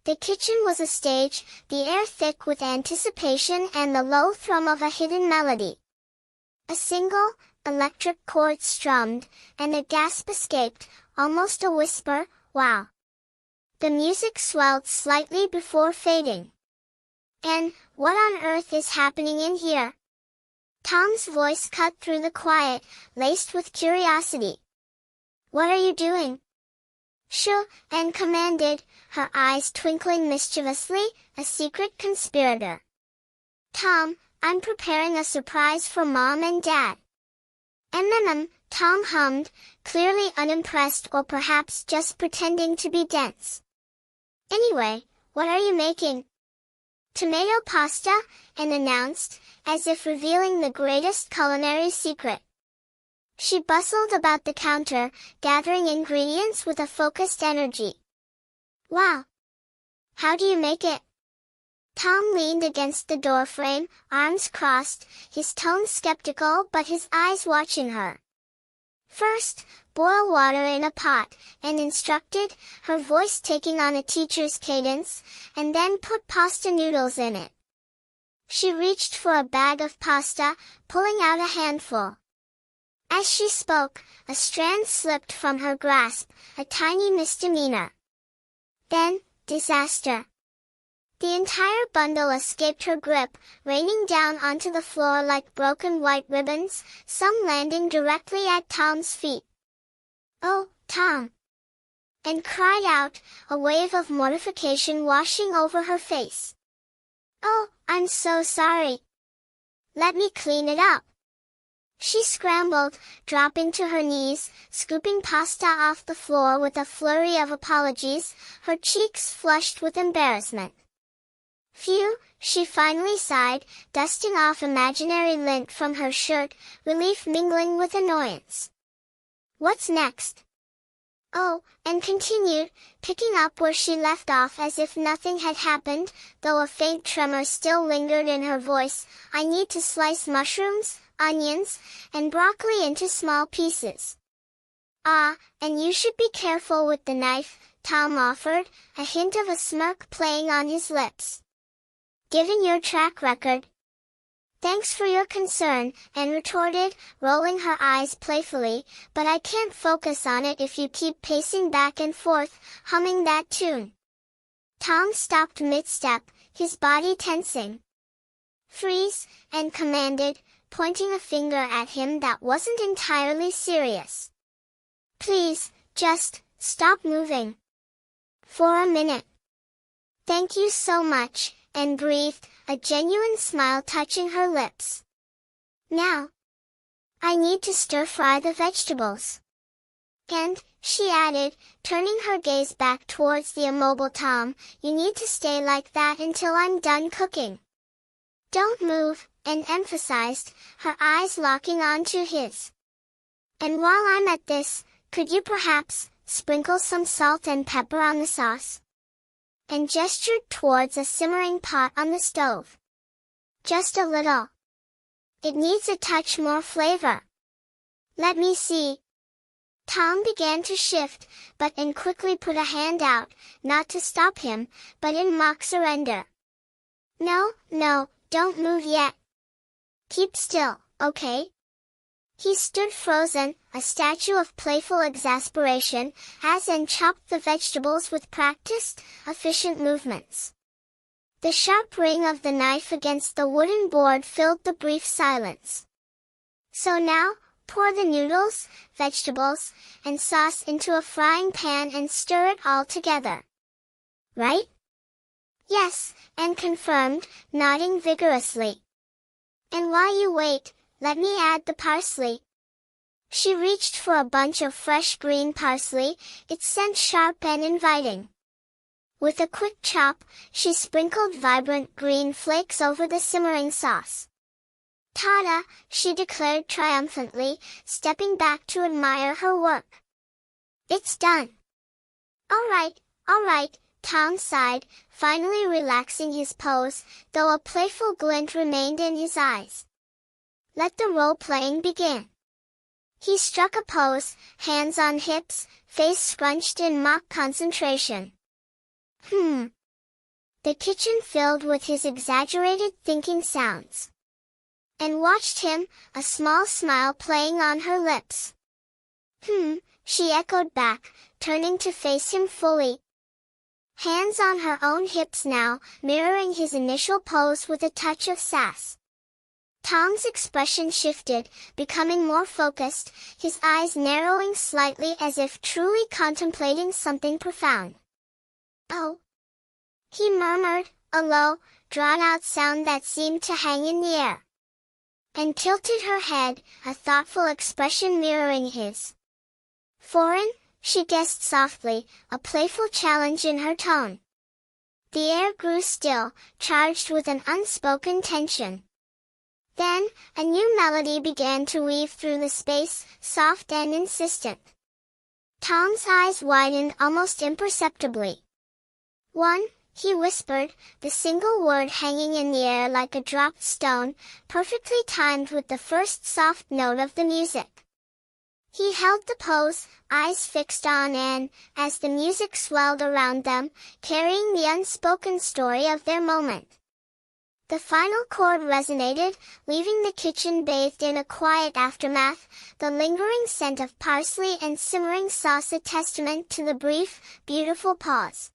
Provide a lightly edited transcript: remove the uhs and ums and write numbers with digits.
The kitchen was a stage, the air thick with anticipation and the low thrum of a hidden melody. A single, electric chord strummed, and a gasp escaped, almost a whisper, "Wow." The music swelled slightly before fading. "And, what on earth is happening in here?" Tom's voice cut through the quiet, laced with curiosity. "What are you doing?" "Shoo," Anne commanded, her eyes twinkling mischievously, "a secret conspirator." "Tom, I'm preparing a surprise for Mom and Dad." Tom hummed, clearly unimpressed or perhaps just pretending to be dense. "Anyway, what are you making?" "Tomato pasta," Anne announced, as if revealing the greatest culinary secret. She bustled about the counter, gathering ingredients with a focused energy. "Wow! How do you make it?" Tom leaned against the doorframe, arms crossed, his tone skeptical but his eyes watching her. "First, boil water in a pot," Anne instructed, her voice taking on a teacher's cadence, "and then put pasta noodles in it." She reached for a bag of pasta, pulling out a handful. As she spoke, a strand slipped from her grasp, a tiny misdemeanor. Then, disaster. The entire bundle escaped her grip, raining down onto the floor like broken white ribbons, some landing directly at Tom's feet. "Oh, Tom!" Anne cried out, a wave of mortification washing over her face. "Oh, I'm so sorry. Let me clean it up." She scrambled, dropping to her knees, scooping pasta off the floor with a flurry of apologies, her cheeks flushed with embarrassment. "Phew," she finally sighed, dusting off imaginary lint from her shirt, relief mingling with annoyance. "What's next?" "Oh," and continued, picking up where she left off as if nothing had happened, though a faint tremor still lingered in her voice, "I need to slice mushrooms, onions, and broccoli into small pieces." "Ah, and you should be careful with the knife," Tom offered, a hint of a smirk playing on his lips. "Given your track record." "Thanks for your concern," Anne retorted, rolling her eyes playfully, "but I can't focus on it if you keep pacing back and forth, humming that tune." Tom stopped mid-step, his body tensing. "Freeze," Anne commanded, pointing a finger at him that wasn't entirely serious. "Please, just, stop moving. For a minute." "Thank you so much," Anne breathed, a genuine smile touching her lips. "Now, I need to stir-fry the vegetables." "And," she added, turning her gaze back towards the immobile Tom, "you need to stay like that until I'm done cooking." "Don't move," Anne emphasized, her eyes locking onto his. "And while I'm at this, could you perhaps sprinkle some salt and pepper on the sauce?" And gestured towards a simmering pot on the stove. "Just a little. It needs a touch more flavor." "Let me see." Tom began to shift, but Anne quickly put a hand out, not to stop him, but in mock surrender. "No, don't move yet. Keep still, okay?" He stood frozen, a statue of playful exasperation, as Anne chopped the vegetables with practiced, efficient movements. The sharp ring of the knife against the wooden board filled the brief silence. "So now, pour the noodles, vegetables, and sauce into a frying pan and stir it all together. Right?" "Yes," Anne confirmed, nodding vigorously. "And while you wait, let me add the parsley." She reached for a bunch of fresh green parsley, its scent sharp and inviting. With a quick chop, she sprinkled vibrant green flakes over the simmering sauce. "Ta-da!" she declared triumphantly, stepping back to admire her work. "It's done." All right, Tom sighed, finally relaxing his pose, though a playful glint remained in his eyes. "Let the role-playing begin." He struck a pose, hands on hips, face scrunched in mock concentration. the kitchen filled with his exaggerated thinking sounds. And watched him, a small smile playing on her lips. She echoed back, turning to face him fully. Hands on her own hips now, mirroring his initial pose with a touch of sass. Tom's expression shifted, becoming more focused, his eyes narrowing slightly as if truly contemplating something profound. "Oh," he murmured, a low, drawn-out sound that seemed to hang in the air. And tilted her head, a thoughtful expression mirroring his. "Foreign?" she guessed softly, a playful challenge in her tone. The air grew still, charged with an unspoken tension. Then, a new melody began to weave through the space, soft and insistent. Tom's eyes widened almost imperceptibly. "One," he whispered, the single word hanging in the air like a dropped stone, perfectly timed with the first soft note of the music. He held the pose, eyes fixed on Anne, as the music swelled around them, carrying the unspoken story of their moment. The final chord resonated, leaving the kitchen bathed in a quiet aftermath, the lingering scent of parsley and simmering sauce a testament to the brief, beautiful pause.